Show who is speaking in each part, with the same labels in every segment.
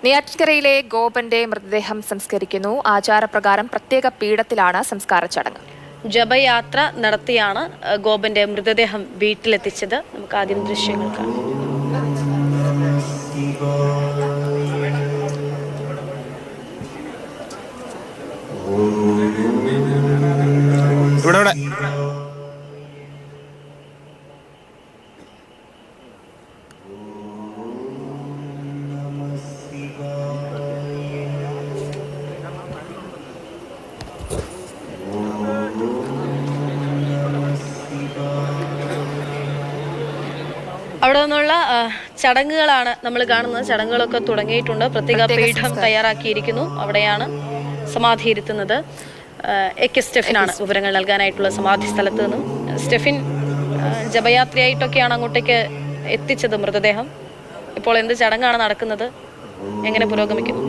Speaker 1: നെയ്യാറ്റിൻകരയിലെ ഗോപന്റെ മൃതദേഹം സംസ്കരിക്കുന്നു. ആചാരപ്രകാരം പ്രത്യേക പീഠത്തിലാണ് സംസ്കാര ചടങ്ങ്.
Speaker 2: ജപയാത്ര നടത്തിയാണ് ഗോപന്റെ മൃതദേഹം വീട്ടിലെത്തിച്ചത്. നമുക്ക് ആദ്യം ദൃശ്യങ്ങൾ കാണാം. അവിടെ നിന്നുള്ള ചടങ്ങുകളാണ് നമ്മൾ കാണുന്നത്. ചടങ്ങുകളൊക്കെ തുടങ്ങിയിട്ടുണ്ട്. പ്രത്യേക പീഠം തയ്യാറാക്കിയിരിക്കുന്നു. അവിടെയാണ് സമാധി ഇരുത്തുന്നത്. എ.കെ. സ്റ്റെഫിനാണ് വിവരങ്ങൾ നൽകാനായിട്ടുള്ള സമാധി സ്ഥലത്ത് നിന്നും. സ്റ്റെഫിൻ, ജപയാത്രയായിട്ടൊക്കെയാണ് അങ്ങോട്ടേക്ക് എത്തിച്ചത് മൃതദേഹം. ഇപ്പോൾ എന്ത് ചടങ്ങാണ് നടക്കുന്നത്? എങ്ങനെ പുരോഗമിക്കുന്നു?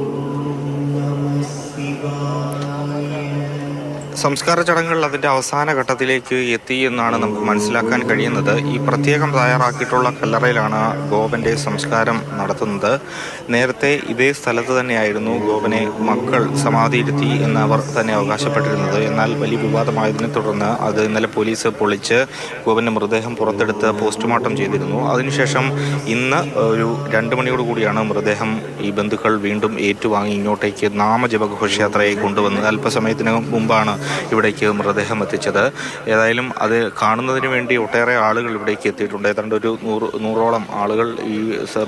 Speaker 3: സംസ്കാര ചടങ്ങുകൾ അതിൻ്റെ അവസാന ഘട്ടത്തിലേക്ക് എത്തി എന്നാണ് നമുക്ക് മനസ്സിലാക്കാൻ കഴിയുന്നത്. ഈ പ്രത്യേകം തയ്യാറാക്കിയിട്ടുള്ള കല്ലറയിലാണ് ഗോപന്റെ സംസ്കാരം നടത്തുന്നത്. നേരത്തെ ഇതേ സ്ഥലത്ത് തന്നെയായിരുന്നു ഗോപനെ മക്കൾ സമാധിയിരുത്തി എന്ന് അവർ തന്നെ അവകാശപ്പെട്ടിരുന്നത്. എന്നാൽ വലിയ വിവാദമായതിനെ തുടർന്ന് അത് ഇന്നലെ പോലീസ് പൊളിച്ച് ഗോപന്റെ മൃതദേഹം പുറത്തെടുത്ത് പോസ്റ്റ്മോർട്ടം ചെയ്തിരുന്നു. അതിനുശേഷം ഇന്ന് ഒരു 2 മണിയോടുകൂടിയാണ് മൃതദേഹം ഈ ബന്ധുക്കൾ വീണ്ടും ഏറ്റുവാങ്ങി ഇങ്ങോട്ടേക്ക് നാമജപഘോഷയാത്രയെ കൊണ്ടുവന്നത്. അല്പസമയത്തിന് മുമ്പാണ് ഇവിടേക്ക് മൃതദേഹം എത്തിച്ചത്. ഏതായാലും അത് കാണുന്നതിന് വേണ്ടി ഒട്ടേറെ ആളുകൾ ഇവിടേക്ക് എത്തിയിട്ടുണ്ട്. ഏതാണ്ട് ഒരു 100ഓളം ആളുകൾ ഈ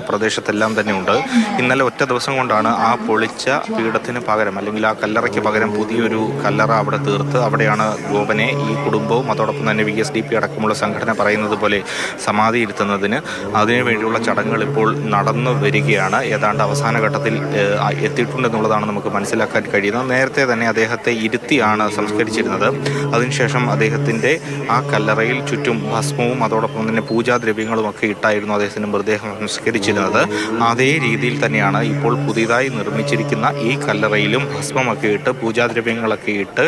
Speaker 3: പ്രദേശത്തെല്ലാം തന്നെ ഉണ്ട്. ഇന്നലെ ഒറ്റ ദിവസം കൊണ്ടാണ് ആ പൊളിച്ച പീഠത്തിന് പകരം, അല്ലെങ്കിൽ ആ കല്ലറയ്ക്ക് പകരം പുതിയൊരു കല്ലറ അവിടെ തീർത്ത് അവിടെയാണ് ഗോപനെ ഈ കുടുംബവും അതോടൊപ്പം തന്നെ VSDP അടക്കമുള്ള സംഘടന പറയുന്നത് പോലെ സമാധി ഇരുത്തുന്നതിന് അതിനു വേണ്ടിയുള്ള ചടങ്ങുകൾ ഇപ്പോൾ നടന്നു വരികയാണ്. ഏതാണ്ട് അവസാന ഘട്ടത്തിൽ എത്തിയിട്ടുണ്ടെന്നുള്ളതാണ് നമുക്ക് മനസ്സിലാക്കാൻ കഴിയുന്നത്. നേരത്തെ തന്നെ അദ്ദേഹത്തെ ഇരുത്തിയാണ് സംസ്കരിച്ചിരുന്നത്. അതിനുശേഷം അദ്ദേഹത്തിൻ്റെ ആ കല്ലറയിൽ ചുറ്റും ഭസ്മവും അതോടൊപ്പം തന്നെ പൂജാദ്രവ്യങ്ങളും ഒക്കെ ഇട്ടായിരുന്നു അദ്ദേഹത്തിൻ്റെ മൃതദേഹം സംസ്കരിച്ചിരുന്നത്. അതേ രീതിയിൽ തന്നെയാണ് ഇപ്പോൾ പുതിയതായി നിർമ്മിച്ചിരിക്കുന്ന ഈ കല്ലറയിലും ഭസ്മമൊക്കെ ഇട്ട് പൂജാദ്രവ്യങ്ങളൊക്കെ ഇട്ട്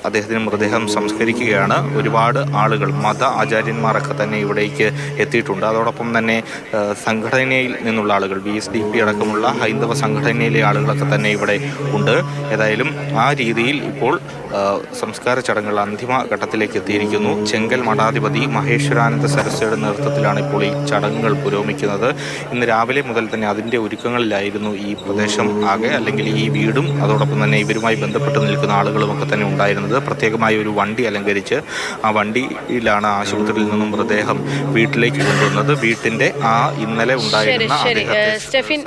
Speaker 3: അദ്ദേഹത്തിൻ്റെ മൃതദേഹം സംസ്കരിക്കുകയാണ്. ഒരുപാട് ആളുകൾ, മത ആചാര്യന്മാരൊക്കെ തന്നെ ഇവിടേക്ക് എത്തിയിട്ടുണ്ട്. അതോടൊപ്പം തന്നെ സംഘടനയിൽ നിന്നുള്ള ആളുകൾ, VSDP അടക്കമുള്ള ഹൈന്ദവ സംഘടനയിലെ ആളുകളൊക്കെ തന്നെ ഇവിടെ ഉണ്ട്. ഏതായാലും ആ രീതിയിൽ ഇപ്പോൾ സംസ്കാര ചടങ്ങുകൾ അന്തിമ ഘട്ടത്തിലേക്ക് എത്തിയിരിക്കുന്നു. ചെങ്കൽ മഠാധിപതി മഹേശ്വരാനന്ദ സരസ്വതിയുടെ നേതൃത്വത്തിലാണ് ഇപ്പോൾ ഈ ചടങ്ങുകൾ പുരോഗമിക്കുന്നത്. ഇന്ന് രാവിലെ മുതൽ തന്നെ അതിൻ്റെ ഒരുക്കങ്ങളിലായിരുന്നു ഈ പ്രദേശം ആകെ, അല്ലെങ്കിൽ ഈ വീടും അതോടൊപ്പം തന്നെ ഇവരുമായി ബന്ധപ്പെട്ട് നിൽക്കുന്ന ആളുകളുമൊക്കെ തന്നെ ഉണ്ടായിരുന്നത്. പ്രത്യേകമായി ഒരു വണ്ടി അലങ്കരിച്ച് ആ വണ്ടിയിലാണ് ആശുപത്രിയിൽ നിന്നും മൃതദേഹം വീട്ടിലേക്ക് കൊണ്ടുവന്നത്. വീട്ടിൻ്റെ ആ ഇന്നലെ ഉണ്ടായിരുന്ന
Speaker 2: സ്റ്റെഫിൻ,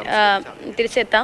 Speaker 2: തിരിച്ചെത്താം.